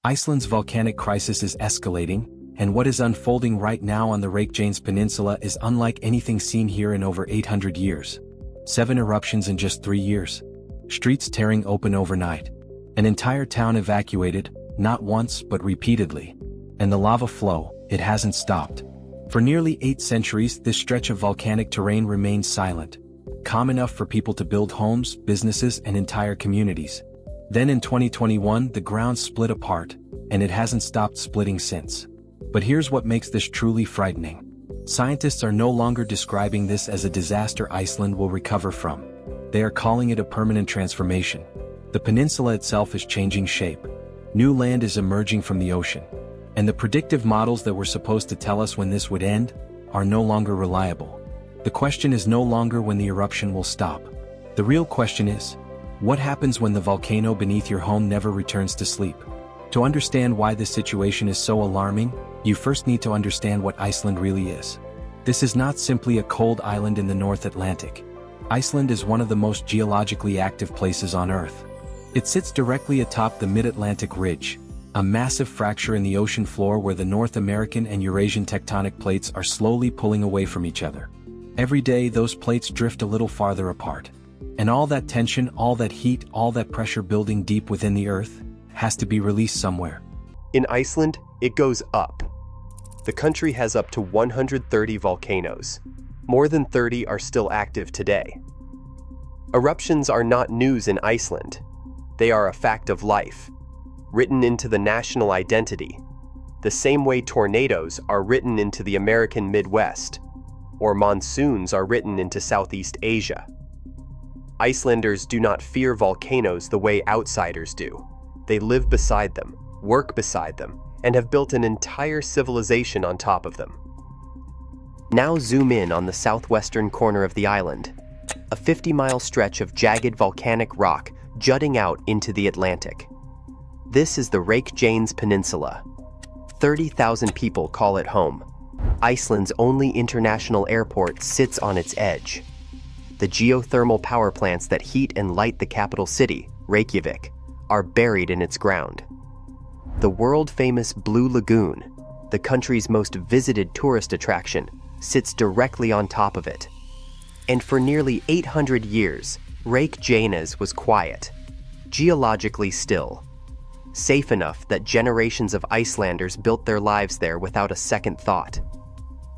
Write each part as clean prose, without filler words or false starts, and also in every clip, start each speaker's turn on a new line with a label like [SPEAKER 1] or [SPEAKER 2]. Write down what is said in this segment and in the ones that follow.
[SPEAKER 1] Iceland's volcanic crisis is escalating, and what is unfolding right now on the Reykjanes Peninsula is unlike anything seen here in over 800 years. 7 eruptions in just 3 years. Streets tearing open overnight. An entire town evacuated, not once but repeatedly. And the lava flow, it hasn't stopped. For nearly 8 centuries, this stretch of volcanic terrain remained silent, calm enough for people to build homes, businesses, and entire communities. Then in 2021, the ground split apart, and it hasn't stopped splitting since. But here's what makes this truly frightening. Scientists are no longer describing this as a disaster Iceland will recover from. They are calling it a permanent transformation. The peninsula itself is changing shape. New land is emerging from the ocean. And the predictive models that were supposed to tell us when this would end are no longer reliable. The question is no longer when the eruption will stop. The real question is, what happens when the volcano beneath your home never returns to sleep? To understand why this situation is so alarming, you first need to understand what Iceland really is. This is not simply a cold island in the North Atlantic. Iceland is one of the most geologically active places on Earth. It sits directly atop the Mid-Atlantic Ridge, a massive fracture in the ocean floor where the North American and Eurasian tectonic plates are slowly pulling away from each other. Every day, those plates drift a little farther apart. And all that tension, all that heat, all that pressure building deep within the Earth has to be released somewhere.
[SPEAKER 2] In Iceland, it goes up. The country has up to 130 volcanoes. More than 30 are still active today. Eruptions are not news in Iceland. They are a fact of life, written into the national identity, the same way tornadoes are written into the American Midwest, or monsoons are written into Southeast Asia. Icelanders do not fear volcanoes the way outsiders do. They live beside them, work beside them, and have built an entire civilization on top of them. Now zoom in on the southwestern corner of the island, a 50-mile stretch of jagged volcanic rock jutting out into the Atlantic. This is the Reykjanes Peninsula. 30,000 people call it home. Iceland's only international airport sits on its edge. The geothermal power plants that heat and light the capital city, Reykjavik, are buried in its ground. The world-famous Blue Lagoon, the country's most visited tourist attraction, sits directly on top of it. And for nearly 800 years, Reykjanes was quiet, geologically still, safe enough that generations of Icelanders built their lives there without a second thought.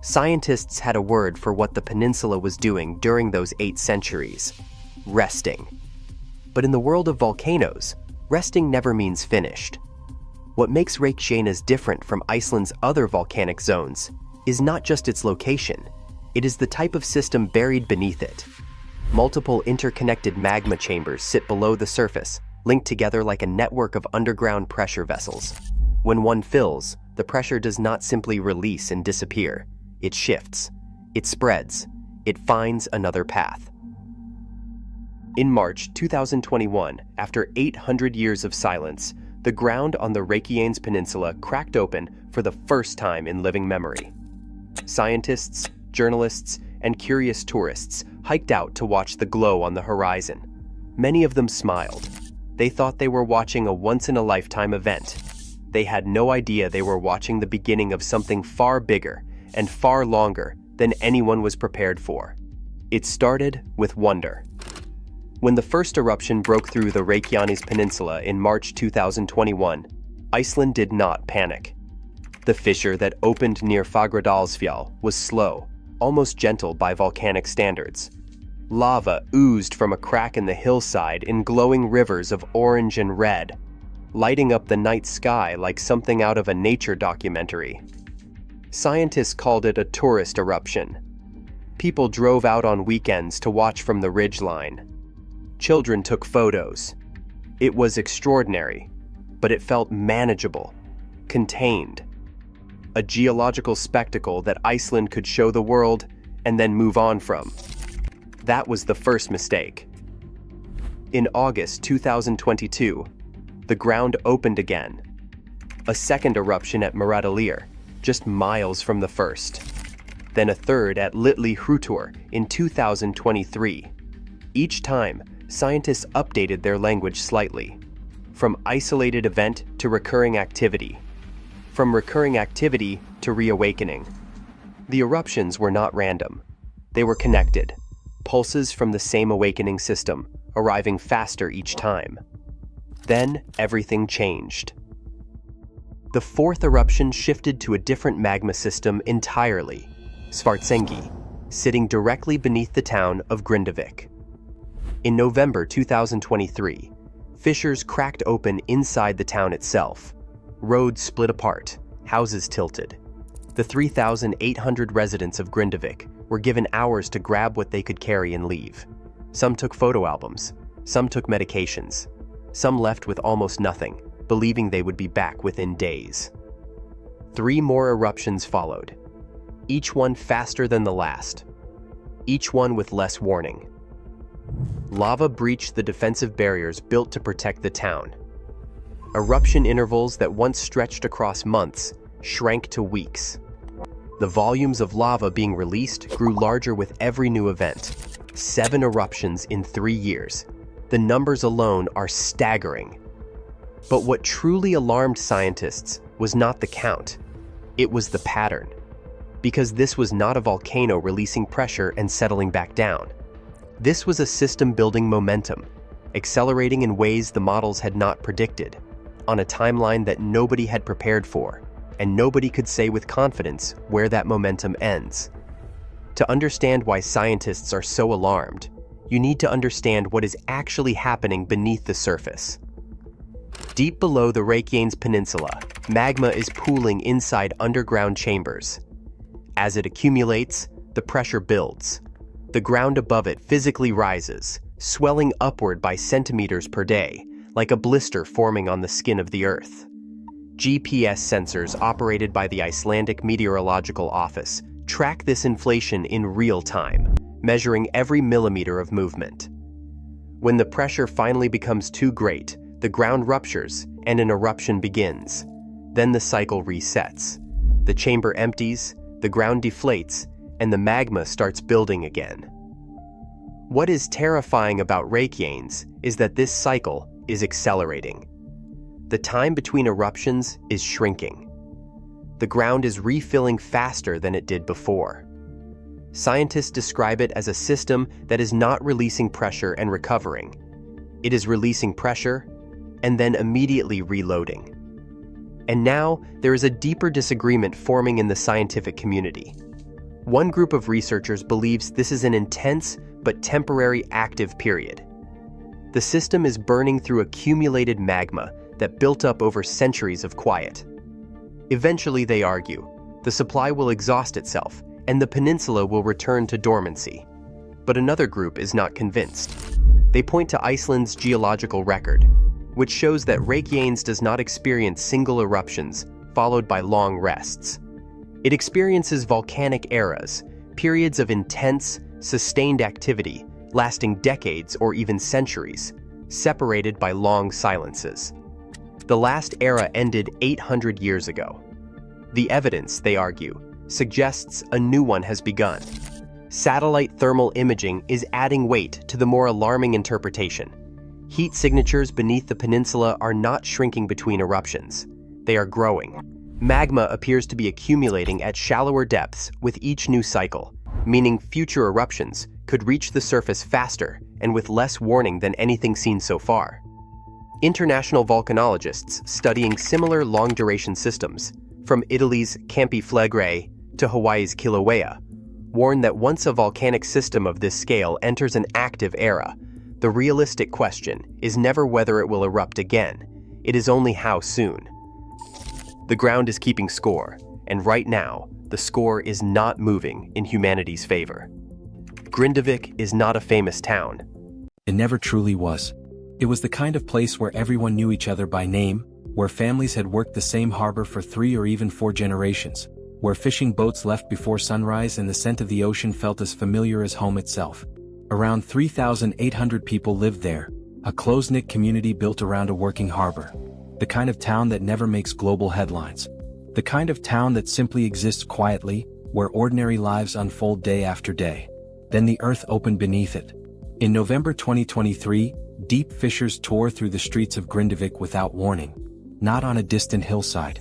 [SPEAKER 2] Scientists had a word for what the peninsula was doing during those 8 centuries: resting. But in the world of volcanoes, resting never means finished. What makes Reykjanes different from Iceland's other volcanic zones is not just its location, it is the type of system buried beneath it. Multiple interconnected magma chambers sit below the surface, linked together like a network of underground pressure vessels. When one fills, the pressure does not simply release and disappear. It shifts, it spreads, it finds another path. In March 2021, after 800 years of silence, the ground on the Reykjanes Peninsula cracked open for the first time in living memory. Scientists, journalists, and curious tourists hiked out to watch the glow on the horizon. Many of them smiled. They thought they were watching a once-in-a-lifetime event. They had no idea they were watching the beginning of something far bigger and far longer than anyone was prepared for. It started with wonder. When the first eruption broke through the Reykjanes Peninsula in March 2021, Iceland did not panic. The fissure that opened near Fagradalsfjall was slow, almost gentle by volcanic standards. Lava oozed from a crack in the hillside in glowing rivers of orange and red, lighting up the night sky like something out of a nature documentary. Scientists called it a tourist eruption. People drove out on weekends to watch from the ridgeline. Children took photos. It was extraordinary, but it felt manageable, contained. A geological spectacle that Iceland could show the world and then move on from. That was the first mistake. In August 2022, the ground opened again. A second eruption at Muradalir, just miles from the first. Then a third at Litli Hrutur in 2023. Each time, scientists updated their language slightly. from isolated event to recurring activity, from recurring activity to reawakening. The eruptions were not random. They were connected, pulses from the same awakening system, arriving faster each time. Then everything changed. The fourth eruption shifted to a different magma system entirely, Svartsengi, sitting directly beneath the town of Grindavik. In November 2023, fissures cracked open inside the town itself. Roads split apart, houses tilted. The 3,800 residents of Grindavik were given hours to grab what they could carry and leave. Some took photo albums, some took medications, some left with almost nothing, believing they would be back within days. 3 more eruptions followed, each one faster than the last, each one with less warning. Lava breached the defensive barriers built to protect the town. Eruption intervals that once stretched across months shrank to weeks. The volumes of lava being released grew larger with every new event. 7 eruptions in 3 years. The numbers alone are staggering. But what truly alarmed scientists was not the count. It was the pattern. Because this was not a volcano releasing pressure and settling back down. This was a system building momentum, accelerating in ways the models had not predicted, on a timeline that nobody had prepared for, and nobody could say with confidence where that momentum ends. To understand why scientists are so alarmed, you need to understand what is actually happening beneath the surface. Deep below the Reykjanes Peninsula, magma is pooling inside underground chambers. As it accumulates, the pressure builds. The ground above it physically rises, swelling upward by centimeters per day, like a blister forming on the skin of the Earth. GPS sensors operated by the Icelandic Meteorological Office track this inflation in real time, measuring every millimeter of movement. When the pressure finally becomes too great, the ground ruptures and an eruption begins. Then the cycle resets. The chamber empties, the ground deflates, and the magma starts building again. What is terrifying about Reykjanes is that this cycle is accelerating. The time between eruptions is shrinking. The ground is refilling faster than it did before. Scientists describe it as a system that is not releasing pressure and recovering. It is releasing pressure and then immediately reloading. And now there is a deeper disagreement forming in the scientific community. One group of researchers believes this is an intense but temporary active period. The system is burning through accumulated magma that built up over centuries of quiet. Eventually, they argue, the supply will exhaust itself and the peninsula will return to dormancy. But another group is not convinced. They point to Iceland's geological record, which shows that Reykjanes does not experience single eruptions followed by long rests. It experiences volcanic eras, periods of intense, sustained activity lasting decades or even centuries, separated by long silences. The last era ended 800 years ago. The evidence, they argue, suggests a new one has begun. Satellite thermal imaging is adding weight to the more alarming interpretation. Heat signatures beneath the peninsula are not shrinking between eruptions. They are growing. Magma appears to be accumulating at shallower depths with each new cycle, meaning future eruptions could reach the surface faster and with less warning than anything seen so far. International volcanologists studying similar long-duration systems, from Italy's Campi Flegrei to Hawaii's Kilauea, warn that once a volcanic system of this scale enters an active era, the realistic question is never whether it will erupt again, it is only how soon. The ground is keeping score, and right now, the score is not moving in humanity's favor. Grindavik is not a famous town.
[SPEAKER 1] It never truly was. It was the kind of place where everyone knew each other by name, where families had worked the same harbor for 3 or even 4 generations, where fishing boats left before sunrise and the scent of the ocean felt as familiar as home itself. Around 3,800 people lived there, a close-knit community built around a working harbor. The kind of town that never makes global headlines. The kind of town that simply exists quietly, where ordinary lives unfold day after day. Then the earth opened beneath it. In November 2023, Deep fissures tore through the streets of Grindavik without warning. Not on a distant hillside.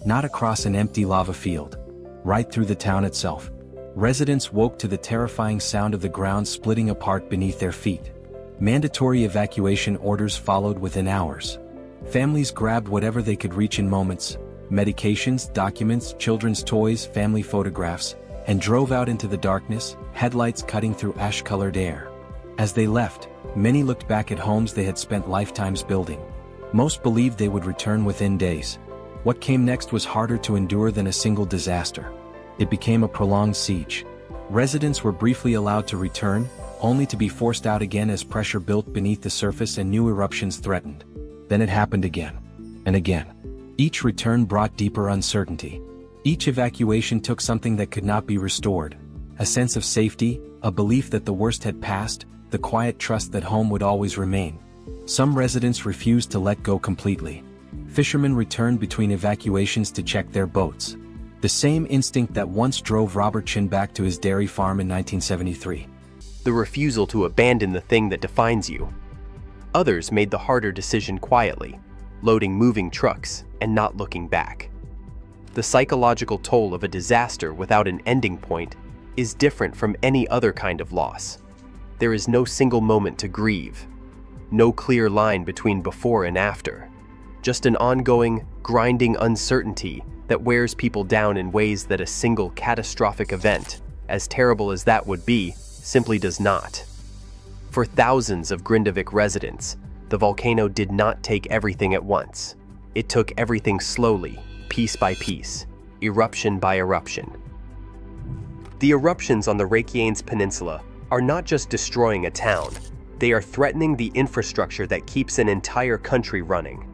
[SPEAKER 1] Not across an empty lava field. Right through the town itself. Residents woke to the terrifying sound of the ground splitting apart beneath their feet. Mandatory evacuation orders followed within hours. Families grabbed whatever they could reach in moments, medications, documents, children's toys, family photographs, and drove out into the darkness, headlights cutting through ash-colored air. As they left, many looked back at homes they had spent lifetimes building. Most believed they would return within days. What came next was harder to endure than a single disaster. It became a prolonged siege. Residents were briefly allowed to return, only to be forced out again as pressure built beneath the surface and new eruptions threatened. Then it happened again. And again. Each return brought deeper uncertainty. Each evacuation took something that could not be restored. A sense of safety, a belief that the worst had passed, the quiet trust that home would always remain. Some residents refused to let go completely. Fishermen returned between evacuations to check their boats. The same instinct that once drove Robert Chin back to his dairy farm in 1973.
[SPEAKER 2] The refusal to abandon the thing that defines you. Others made the harder decision quietly, loading moving trucks and not looking back. The psychological toll of a disaster without an ending point is different from any other kind of loss. There is no single moment to grieve, no clear line between before and after, just an ongoing, grinding uncertainty that wears people down in ways that a single catastrophic event, as terrible as that would be, simply does not. For thousands of Grindavik residents, the volcano did not take everything at once. It took everything slowly, piece by piece, eruption by eruption. The eruptions on the Reykjanes Peninsula are not just destroying a town, they are threatening the infrastructure that keeps an entire country running.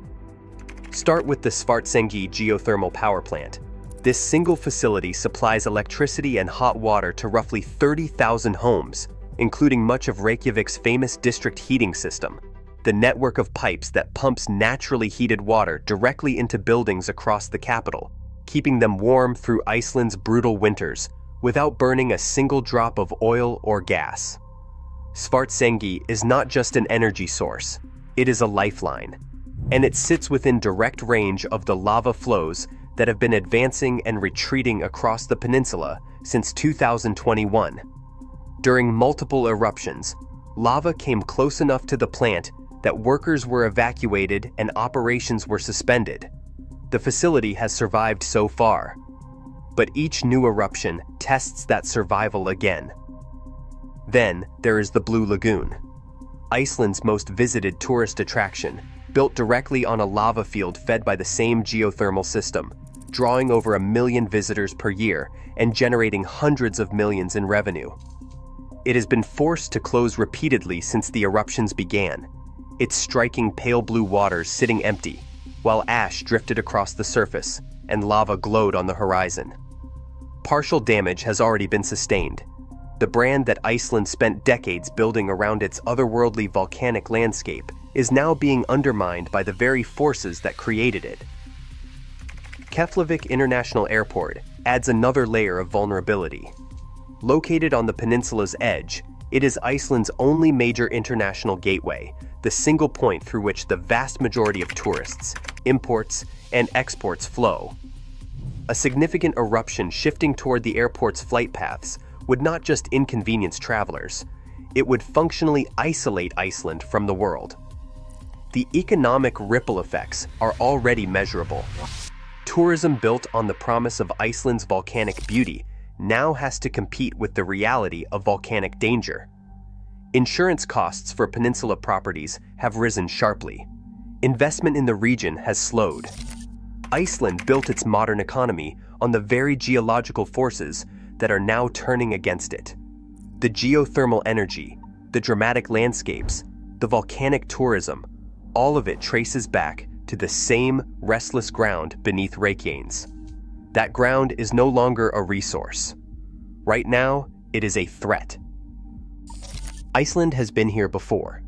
[SPEAKER 2] Start with the Svartsengi geothermal power plant. This single facility supplies electricity and hot water to roughly 30,000 homes, including much of Reykjavik's famous district heating system, the network of pipes that pumps naturally heated water directly into buildings across the capital, keeping them warm through Iceland's brutal winters without burning a single drop of oil or gas. Svartsengi is not just an energy source, it is a lifeline, and it sits within direct range of the lava flows that have been advancing and retreating across the peninsula since 2021. During multiple eruptions, lava came close enough to the plant that workers were evacuated and operations were suspended. The facility has survived so far, but each new eruption tests that survival again. Then there is the Blue Lagoon, Iceland's most visited tourist attraction, built directly on a lava field fed by the same geothermal system, drawing over 1 million visitors per year and generating hundreds of millions in revenue. It has been forced to close repeatedly since the eruptions began, its striking pale blue waters sitting empty, while ash drifted across the surface and lava glowed on the horizon. Partial damage has already been sustained. The brand that Iceland spent decades building around its otherworldly volcanic landscape is now being undermined by the very forces that created it. Keflavik International Airport adds another layer of vulnerability. Located on the peninsula's edge, it is Iceland's only major international gateway, the single point through which the vast majority of tourists, imports, and exports flow. A significant eruption shifting toward the airport's flight paths would not just inconvenience travelers, it would functionally isolate Iceland from the world. The economic ripple effects are already measurable. Tourism built on the promise of Iceland's volcanic beauty now has to compete with the reality of volcanic danger. Insurance costs for peninsula properties have risen sharply. Investment in the region has slowed. Iceland built its modern economy on the very geological forces that are now turning against it. The geothermal energy, the dramatic landscapes, the volcanic tourism, all of it traces back to the same restless ground beneath Reykjanes. That ground is no longer a resource. Right now, it is a threat. Iceland has been here before.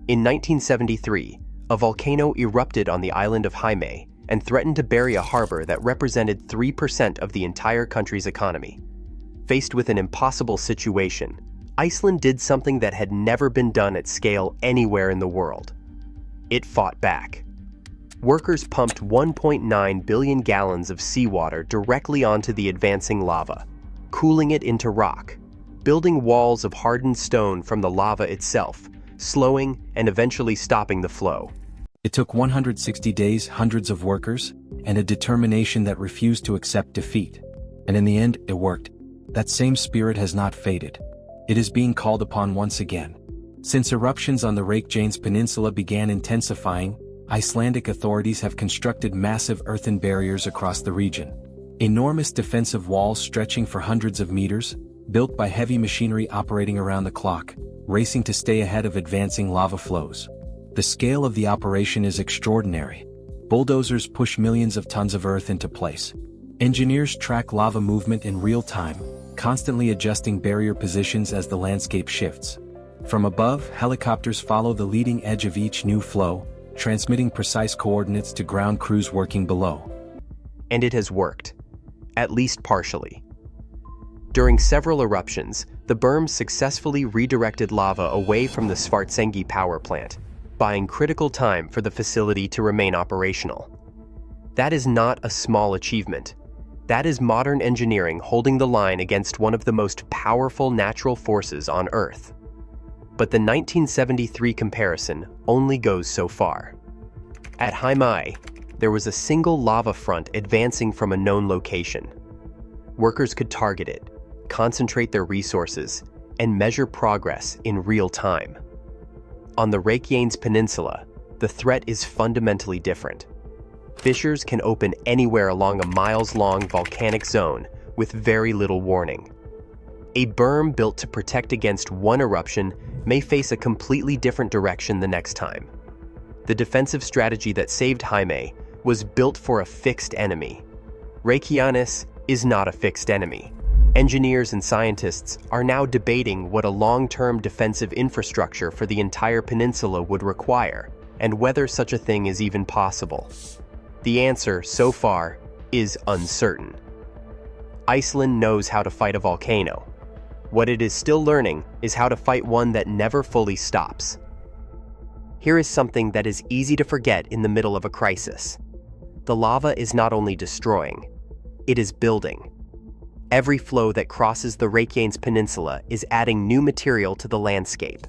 [SPEAKER 2] In 1973, a volcano erupted on the island of Heimaey and threatened to bury a harbor that represented 3% of the entire country's economy. Faced with an impossible situation, Iceland did something that had never been done at scale anywhere in the world. It fought back. Workers pumped 1.9 billion gallons of seawater directly onto the advancing lava, cooling it into rock, building walls of hardened stone from the lava itself, slowing and eventually stopping the flow.
[SPEAKER 1] It took 160 days, hundreds of workers, and a determination that refused to accept defeat. And in the end, it worked. That same spirit has not faded. It is being called upon once again. Since eruptions on the Reykjanes Peninsula began intensifying, Icelandic authorities have constructed massive earthen barriers across the region. Enormous defensive walls stretching for hundreds of meters, built by heavy machinery operating around the clock, racing to stay ahead of advancing lava flows. The scale of the operation is extraordinary. Bulldozers push millions of tons of earth into place. Engineers track lava movement in real time, constantly adjusting barrier positions as the landscape shifts. From above, helicopters follow the leading edge of each new flow, transmitting precise coordinates to ground crews working below.
[SPEAKER 2] And it has worked, at least partially. During several eruptions, the berms successfully redirected lava away from the Svartsengi power plant, buying critical time for the facility to remain operational. That is not a small achievement. That is modern engineering holding the line against one of the most powerful natural forces on Earth. But the 1973 comparison only goes so far. At Heimaey, there was a single lava front advancing from a known location. Workers could target it, concentrate their resources, and measure progress in real time. On the Reykjanes Peninsula, the threat is fundamentally different. Fissures can open anywhere along a miles-long volcanic zone with very little warning. A berm built to protect against one eruption may face a completely different direction the next time. The defensive strategy that saved Heimaey was built for a fixed enemy. Reykjanes is not a fixed enemy. Engineers and scientists are now debating what a long-term defensive infrastructure for the entire peninsula would require, and whether such a thing is even possible. The answer, so far, is uncertain. Iceland knows how to fight a volcano. What it is still learning is how to fight one that never fully stops. Here is something that is easy to forget in the middle of a crisis. The lava is not only destroying, it is building. Every flow that crosses the Reykjanes Peninsula is adding new material to the landscape.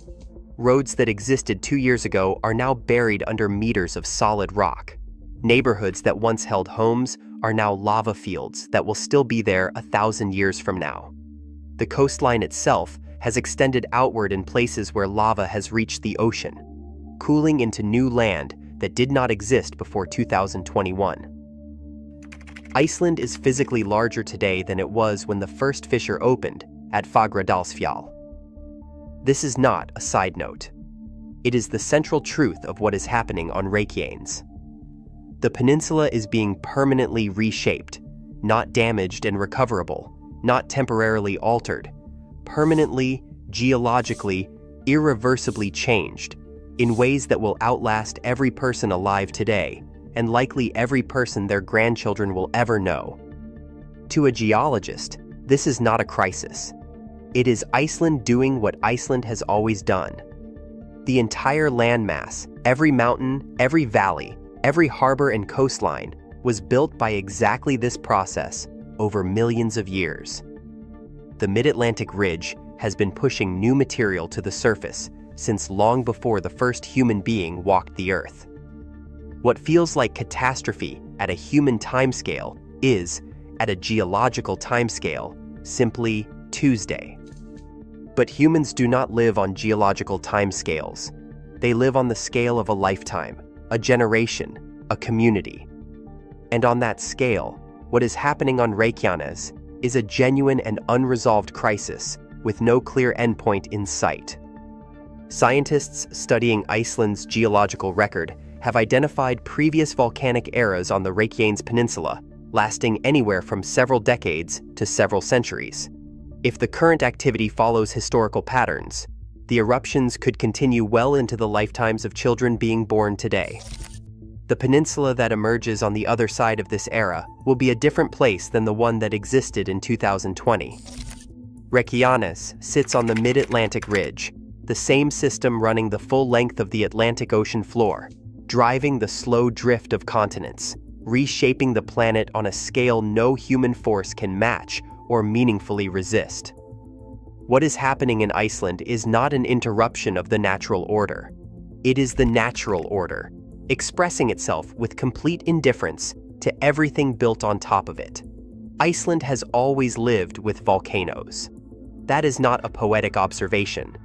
[SPEAKER 2] Roads that existed 2 years ago are now buried under meters of solid rock. Neighborhoods that once held homes are now lava fields that will still be there 1,000 years from now. The coastline itself has extended outward in places where lava has reached the ocean, cooling into new land that did not exist before 2021. Iceland is physically larger today than it was when the first fissure opened at Fagradalsfjall. This is not a side note. It is the central truth of what is happening on Reykjanes. The peninsula is being permanently reshaped, not damaged and recoverable, not temporarily altered, permanently, geologically, irreversibly changed, in ways that will outlast every person alive today, and likely every person their grandchildren will ever know. To a geologist, this is not a crisis. It is Iceland doing what Iceland has always done. The entire landmass, every mountain, every valley, every harbor and coastline was built by exactly this process over millions of years. The Mid-Atlantic Ridge has been pushing new material to the surface since long before the first human being walked the Earth. What feels like catastrophe at a human timescale is, at a geological timescale, simply Tuesday. But humans do not live on geological timescales. They live on the scale of a lifetime, a generation, a community. And on that scale, what is happening on Reykjanes is a genuine and unresolved crisis with no clear endpoint in sight. Scientists studying Iceland's geological record have identified previous volcanic eras on the Reykjanes Peninsula, lasting anywhere from several decades to several centuries. If the current activity follows historical patterns, the eruptions could continue well into the lifetimes of children being born today. The peninsula that emerges on the other side of this era will be a different place than the one that existed in 2020. Reykjanes sits on the mid-Atlantic ridge, the same system running the full length of the Atlantic Ocean floor, driving the slow drift of continents, reshaping the planet on a scale no human force can match or meaningfully resist. What is happening in Iceland is not an interruption of the natural order. It is the natural order, expressing itself with complete indifference to everything built on top of it. Iceland has always lived with volcanoes. That is not a poetic observation.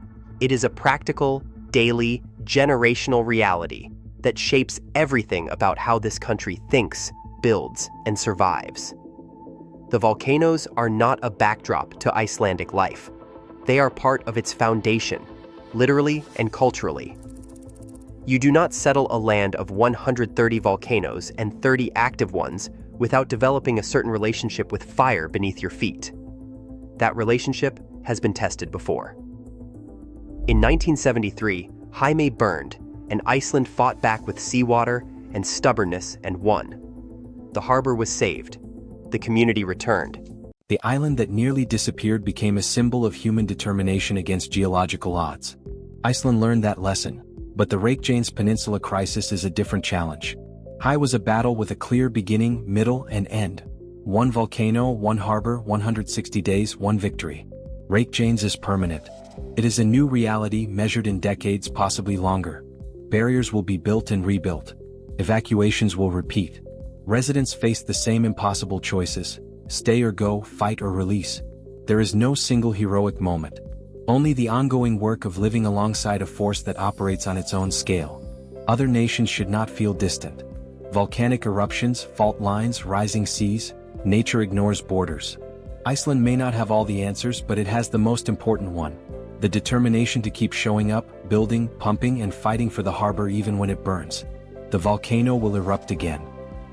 [SPEAKER 2] It is a practical, daily, generational reality that shapes everything about how this country thinks, builds, and survives. The volcanoes are not a backdrop to Icelandic life. They are part of its foundation, literally and culturally. You do not settle a land of 130 volcanoes and 30 active ones without developing a certain relationship with fire beneath your feet. That relationship has been tested before. In 1973, Jaime burned, and Iceland fought back with seawater and stubbornness and won. The harbor was saved. The community returned.
[SPEAKER 1] The island that nearly disappeared became a symbol of human determination against geological odds. Iceland learned that lesson, but the Reykjanes Peninsula crisis is a different challenge. High was a battle with a clear beginning, middle, and end. One volcano, one harbor, 160 days, one victory. Reykjanes is permanent. It is a new reality measured in decades, possibly longer. Barriers will be built and rebuilt. Evacuations will repeat. Residents face the same impossible choices: stay or go, fight or release. There is no single heroic moment. Only the ongoing work of living alongside a force that operates on its own scale. Other nations should not feel distant. Volcanic eruptions, fault lines, rising seas, nature ignores borders. Iceland may not have all the answers, but it has the most important one: the determination to keep showing up, building, pumping, and fighting for the harbor even when it burns. The volcano will erupt again.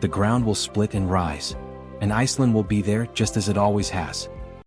[SPEAKER 1] The ground will split and rise. And Iceland will be there just as it always has.